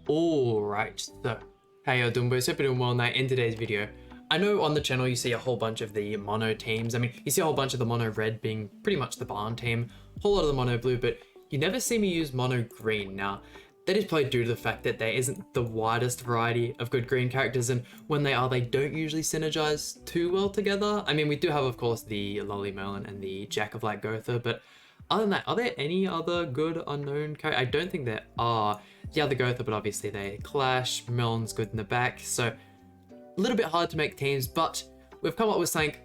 Alright, so how y'all doing boys? Hope you're doing well tonight. In today's video, I know on the channel you see a whole bunch of the mono teams. I mean, you see a whole bunch of the mono red being pretty much the barn team, a whole lot of the mono blue, but you never see me use mono green. Now, that is probably due to the fact that there isn't the widest variety of good green characters, and when they are, they don't usually synergize too well together. I mean, we do have, of course, the Lolly Merlin and the Jack of Light Gotha, but other than that, are there any other good unknown characters? I don't think there are. Yeah, the Gotha, but obviously they clash. Merlin's good in the back, so a little bit hard to make teams, but we've come up with something.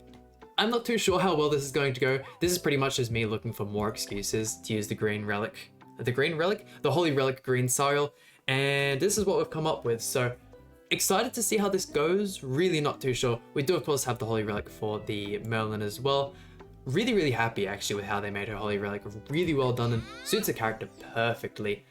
I'm not too sure how well this is going to go. This is pretty much just me looking for more excuses to use the green relic. The Holy Relic green SARIEL, and this is what we've come up with. So excited to see how this goes. Really not too sure. We do of course have the Holy Relic for the Merlin as well. Really happy actually with how they made her Holy Relic. Really well done and suits the character perfectly.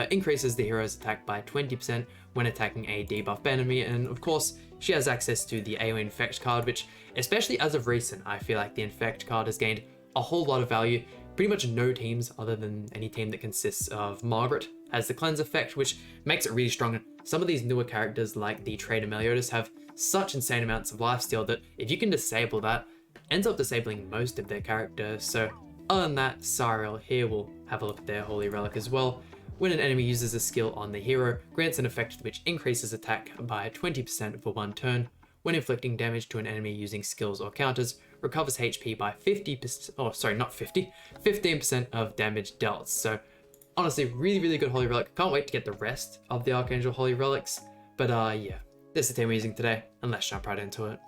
Increases the hero's attack by 20% when attacking a debuff enemy, and of course she has access to the AoE Infect card, which especially as of recent I feel like the Infect card has gained a whole lot of value. Pretty much no teams other than any team that consists of Margaret has the cleanse effect, which makes it really strong. Some of these newer characters like the Trader Meliodas have such insane amounts of lifesteal that if you can disable that, ends up disabling most of their characters. So other than that, SARIEL here will have a look at their Holy Relic as well. When an enemy uses a skill on the hero, grants an effect which increases attack by 20% for one turn. When inflicting damage to an enemy using skills or counters, recovers HP by 50%, oh sorry, not 50, 15% of damage dealt. So honestly, really good Holy Relic. Can't wait to get the rest of the Archangel Holy Relics. But yeah, this is the team we're using today, and let's jump right into it.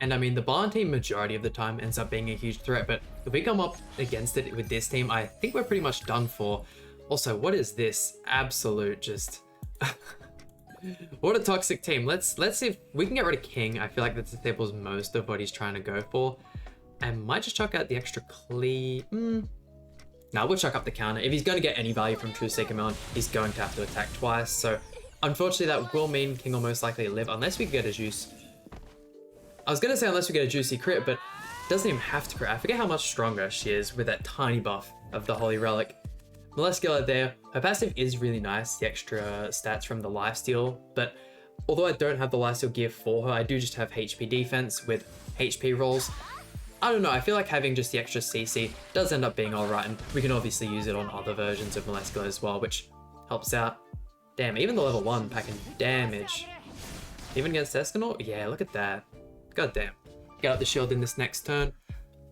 And I mean, the barn team majority of the time ends up being a huge threat, but if we come up against it with this team, I think we're pretty much done for. Also, what is this? Absolute just... What a toxic team. Let's see if we can get rid of King. I feel like that disables most of what he's trying to go for. And might just chuck out the extra cleave. Now we'll chuck up the counter. If he's going to get any value from True Seeker Melon, he's going to have to attack twice. So unfortunately that will mean King will most likely live unless we get a juice. I was going to say unless we get a juicy crit, but doesn't even have to crit. I forget how much stronger she is with that tiny buff of the Holy Relic. Moleskula there, her passive is really nice, the extra stats from the lifesteal, but although I don't have the lifesteal gear for her, I do just have HP defense with HP rolls. I don't know, I feel like having just the extra CC does end up being alright, and we can obviously use it on other versions of Moleskula as well, which helps out. Damn, even the level 1 packing damage. Even against Escanor? Yeah, look at that. God damn. Get out the shield in this next turn.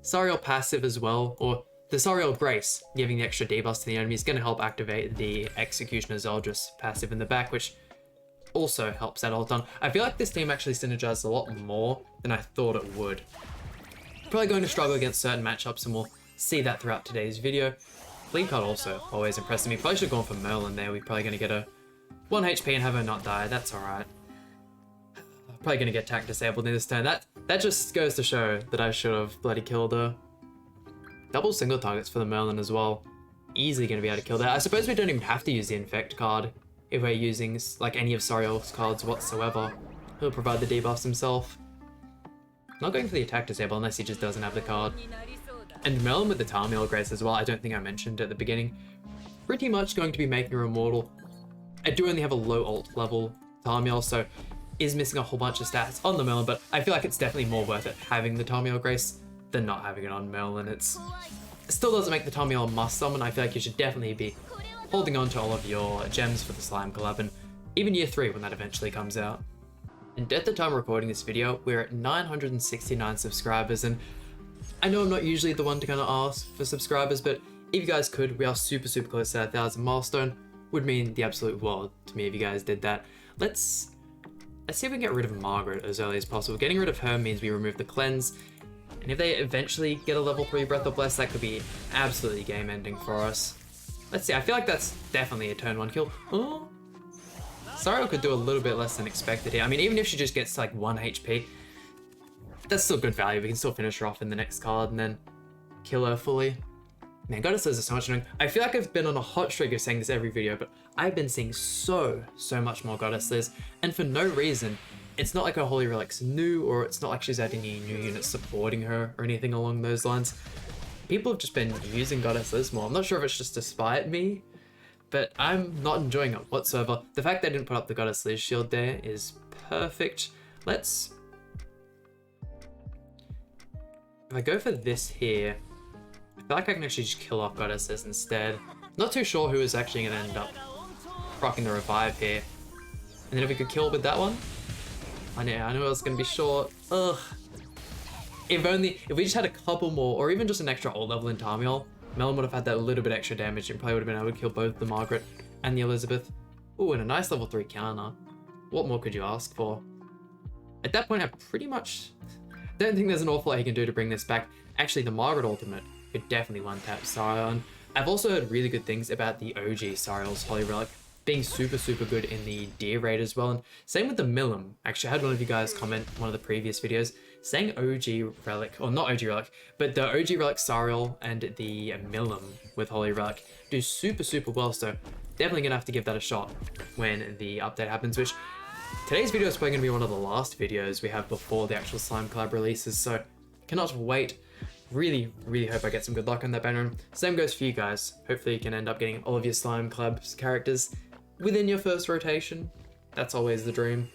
SARIEL passive as well, or the SARIEL Grace, giving the extra debuffs to the enemy, is going to help activate the Executioner Zeldris passive in the back, which also helps that ult on. I feel like this team actually synergizes a lot more than I thought it would. Probably going to struggle against certain matchups, and we'll see that throughout today's video. Bleed card also always impressed me. Probably should have gone for Merlin there. We're probably going to get a 1 HP and have her not die. That's alright. Probably going to get attack disabled in this turn. That just goes to show that I should have bloody killed her. Double single targets for the Merlin as well. Easily going to be able to kill that. I suppose we don't even have to use the Infect card if we're using like any of SARIEL's cards whatsoever. He'll provide the debuffs himself. Not going for the attack disable unless he just doesn't have the card. And Merlin with the Tarmiel Grace as well, I don't think I mentioned at the beginning. Pretty much going to be making her immortal. I do only have a low ult level Tarmiel, so is missing a whole bunch of stats on the Merlin, but I feel like it's definitely more worth it having the Tarmiel Grace than not having it on Merlin. It still doesn't make the Tarmiel a must summon. I feel like you should definitely be holding on to all of your gems for the Slime collab, and even year 3 when that eventually comes out. And at the time of recording this video, we're at 969 subscribers, and I know I'm not usually the one to kind of ask for subscribers, but if you guys could, we are super close to that 1,000 milestone. Would mean the absolute world to me if you guys did that. Let's see if we can get rid of Margaret as early as possible. Getting rid of her means we remove the cleanse, and if they eventually get a level 3 Breath of Bless, that could be absolutely game ending for us. Let's see, I feel like that's definitely a turn 1 kill. Oh, SARIEL could do a little bit less than expected here. I mean, even if she just gets like 1 HP, that's still good value. We can still finish her off in the next card and then kill her fully. Man, Goddesses are so much annoying. I feel like I've been on a hot streak of saying this every video, but I've been seeing so much more Goddesses, and for no reason. It's not like her Holy Relic's new, or it's not like she's had any new units supporting her or anything along those lines. People have just been using Goddesses more. I'm not sure if it's just to spite me, but I'm not enjoying it whatsoever. The fact they didn't put up the Goddess Liz shield there is perfect. If I go for this here, I feel like I can actually just kill off Goddess Liz instead. Not too sure who is actually going to end up rocking the revive here. And then if we could kill with that one, I knew it was going to be short. Ugh. If we just had a couple more, or even just an extra ult level in Tarmiel, Melon would have had that little bit extra damage and probably would have been able to kill both the Margaret and the Elizabeth. Ooh, and a nice level 3 counter. What more could you ask for? At that point, I pretty much don't think there's an awful lot he can do to bring this back. Actually, the Margaret ultimate could definitely one-tap SARIEL. I've also heard really good things about the OG SARIEL's Holy Relic being super, super good in the Deer raid as well. And same with the Milim. Actually, I had one of you guys comment in one of the previous videos saying OG Relic, or not OG Relic, but the OG Relic SARIEL and the Milim with Holy Relic do super, super well. So definitely gonna have to give that a shot when the update happens, which today's video is probably gonna be one of the last videos we have before the actual Slime collab releases. So cannot wait. Really, really hope I get some good luck on that banner. Same goes for you guys. Hopefully you can end up getting all of your Slime collabs characters within your first rotation. That's always the dream.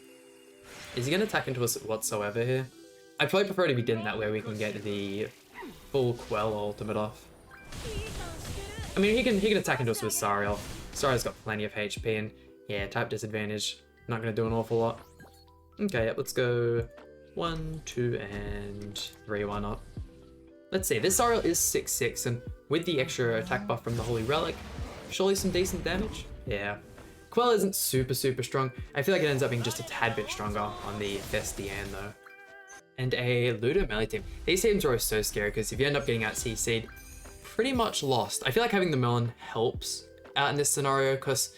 Is he gonna attack into us whatsoever here? I'd probably prefer to be didn't, that way we can get the full Quell ultimate off. I mean, he can attack into us with SARIEL. SARIEL's got plenty of HP and yeah, type disadvantage. Not gonna do an awful lot. Okay, yep, let's go 1, 2, and 3, why not? Let's see, this SARIEL is 6/6, and with the extra attack buff from the Holy Relic, surely some decent damage? Yeah. Quell isn't super, super strong. I feel like it ends up being just a tad bit stronger on the Festian though. And a Ludo melee team. These teams are so scary because if you end up getting out CC'd, pretty much lost. I feel like having the Merlin helps out in this scenario because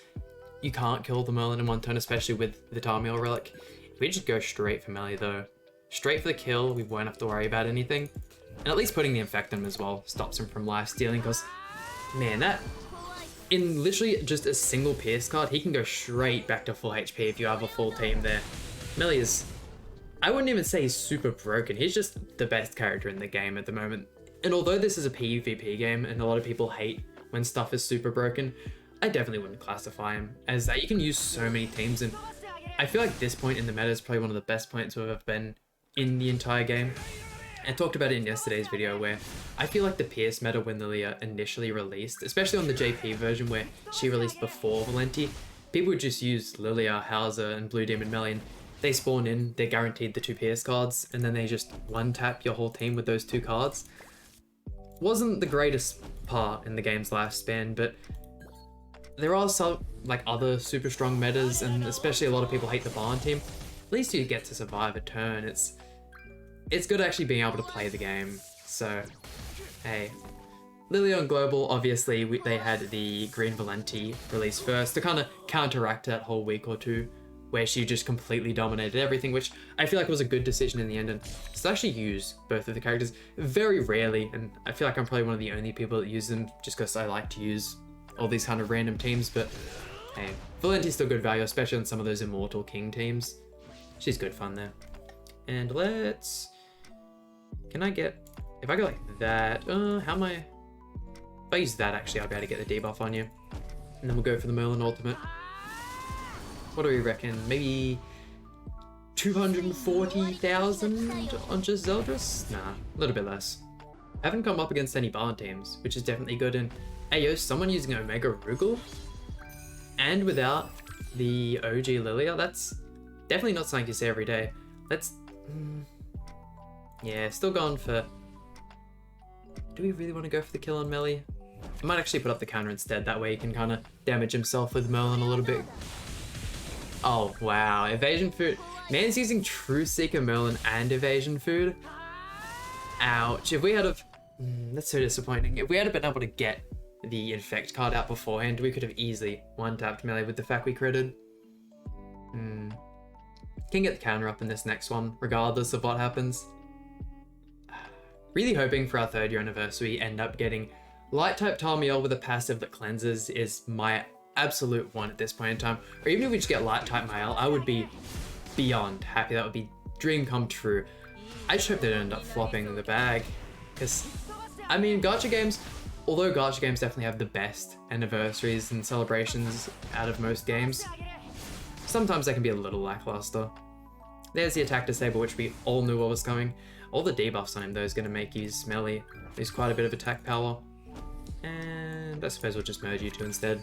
you can't kill the Merlin in one turn, especially with the Tarmiel Relic. If we just go straight for melee though, straight for the kill, we won't have to worry about anything. And at least putting the Infect on him as well stops him from life stealing because, man, that, in literally just a single Pierce card, he can go straight back to full HP if you have a full team there. Melee is, I wouldn't even say he's super broken, he's just the best character in the game at the moment. And although this is a PvP game and a lot of people hate when stuff is super broken, I definitely wouldn't classify him as that. You can use so many teams, and I feel like this point in the meta is probably one of the best points to have been in the entire game. I talked about it in yesterday's video where I feel like the Pierce meta when Lilia initially released, especially on the JP version where she released before Valenti, people would just use Lilia, Hauser, and Blue Demon Melee, and they spawn in, they're guaranteed the 2 Pierce cards, and then they just one-tap your whole team with those 2 cards. Wasn't the greatest part in the game's lifespan, but there are some like other super strong metas, and especially a lot of people hate the Barn team. At least you get to survive a turn. It's good actually being able to play the game. So, hey. Lilia on Global, obviously, they had the Green Valenti release first to kind of counteract that whole week or two where she just completely dominated everything, which I feel like was a good decision in the end. And to actually use both of the characters very rarely, and I feel like I'm probably one of the only people that use them just because I like to use all these kind of random teams, but hey, Valenti's still good value, especially on some of those Immortal King teams. She's good fun there. And can I get, if I go like that, how am I, if I use that actually, I'll be able to get the debuff on you. And then we'll go for the Merlin ultimate. What do we reckon? Maybe 240,000 on just Zeldris? Nah, a little bit less. I haven't come up against any Barn teams, which is definitely good. And hey yo, someone using Omega Rugal? And without the OG Lilia? That's definitely not something you see every day. Let's, yeah, still going for, do we really want to go for the kill on melee? I might actually put up the counter instead, that way he can kind of damage himself with Merlin a little bit. Oh wow, evasion food. Man's using True Seeker, Merlin, and evasion food. Ouch. If we had have, that's so disappointing. If we had been able to get the Infect card out beforehand, we could have easily one-tapped melee with the fact we critted. Can get the counter up in this next one, regardless of what happens. Really hoping for our 3rd year anniversary end up getting Light type Tarmiel with a passive that cleanses is my absolute one at this point in time. Or even if we just get Light type Mael, I would be beyond happy. That would be dream come true. I just hope they don't end up flopping the bag. Because, I mean, gacha games, although gacha games definitely have the best anniversaries and celebrations out of most games, sometimes they can be a little lackluster. There's the attack disable, which we all knew what was coming. All the debuffs on him though is going to make you smelly. There's quite a bit of attack power. And I suppose we'll just merge you two instead.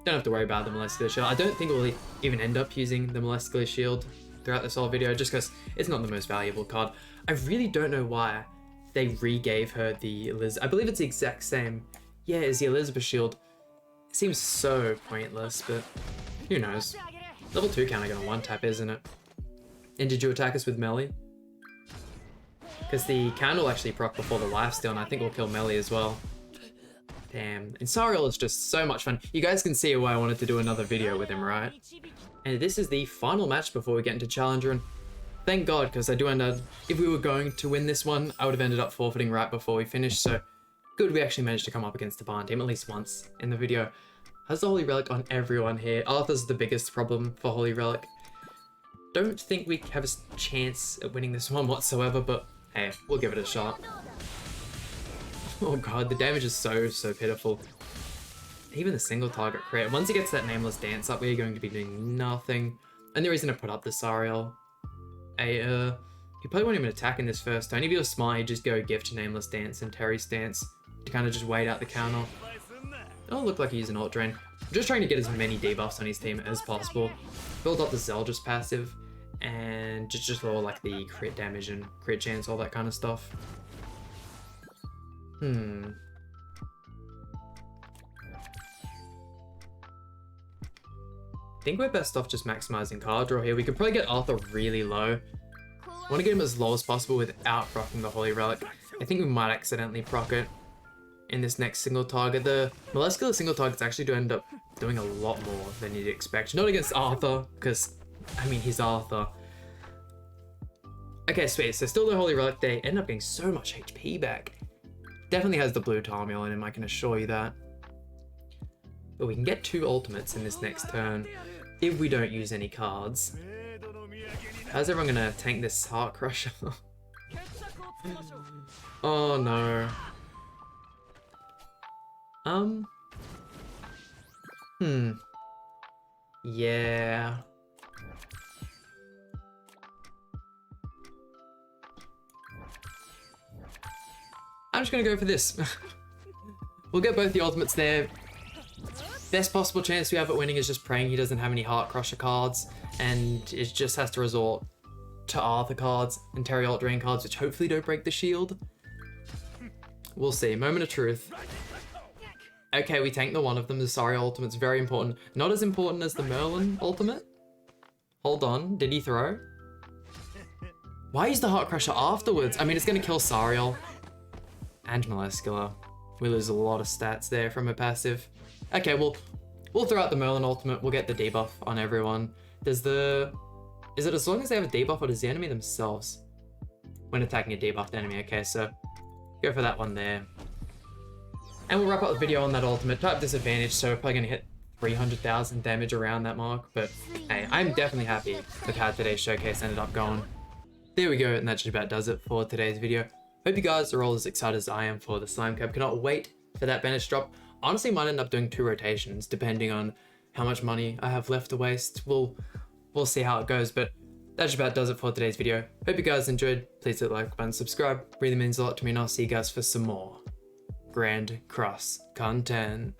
Don't have to worry about the Molecular Shield. I don't think we'll even end up using the Molecular Shield throughout this whole video, just because it's not the most valuable card. I really don't know why they re-gave her the Elizabeth. I believe it's the exact same. Yeah, it's the Elizabeth Shield. It seems so pointless, but who knows. Level 2 counter gonna one-tap, isn't it? And did you attack us with melee? Because the counter will actually proc before the lifesteal, and I think we'll kill melee as well. Damn. And SARIEL is just so much fun. You guys can see why I wanted to do another video with him, right? And this is the final match before we get into Challenger, and thank God, because I do end up, if we were going to win this one, I would have ended up forfeiting right before we finished, so good we actually managed to come up against the Barn team at least once in the video. Has the Holy Relic on everyone here. Arthur's the biggest problem for Holy Relic. Don't think we have a chance at winning this one whatsoever, but hey, we'll give it a shot. Oh god, the damage is so pitiful. Even the single target crit. Once he gets that Nameless Dance up, we're going to be doing nothing. And the reason to put up the SARIEL. You probably won't even attack in this first turn. If you're smart, you just go Gift, Nameless Dance, and Terry Stance to kind of just wait out the counter. Oh, look like he's an alt drain. I'm just trying to get as many debuffs on his team as possible. Build up the Zeldris passive, and just lower like the crit damage and crit chance, all that kind of stuff. I think we're best off just maximizing card draw here. We could probably get Arthur really low. I want to get him as low as possible without proccing the Holy Relic. I think we might accidentally proc it in this next single target. The Molecular single targets actually do end up doing a lot more than you'd expect. Not against Arthur, because, I mean, he's Arthur. Okay, sweet. So still the Holy Relic, they end up getting so much HP back. Definitely has the blue Tarmiel in him, I can assure you that. But we can get 2 ultimates in this next turn if we don't use any cards. How's everyone gonna tank this Heart Crusher? Oh no. Yeah. I'm just gonna go for this. We'll get both the ultimates there. Best possible chance we have at winning is just praying he doesn't have any Heart Crusher cards, and it just has to resort to Arthur cards and Terry Alt Drain cards, which hopefully don't break the shield. We'll see. Moment of truth. Okay, we tanked the one of them. The SARIEL ultimate's very important. Not as important as the Merlin ultimate. Hold on. Did he throw? Why use the Heart Crusher afterwards? I mean, it's going to kill SARIEL and Molecular. We lose a lot of stats there from a passive. Okay, we'll throw out the Merlin ultimate. We'll get the debuff on everyone. Is it as long as they have a debuff, or does the enemy themselves when attacking a debuffed enemy? Okay, so go for that one there. And we'll wrap up the video on that ultimate. Type disadvantage, so we're probably going to hit 300,000 damage around that mark. But hey, I'm definitely happy with how today's showcase ended up going. There we go, and that just about does it for today's video. Hope you guys are all as excited as I am for the Slime Cab. Cannot wait for that Banish drop. Honestly, might end up doing 2 rotations, depending on how much money I have left to waste. We'll see how it goes, but that just about does it for today's video. Hope you guys enjoyed. Please hit the like button, subscribe. Really means a lot to me, and I'll see you guys for some more Grand Cross content.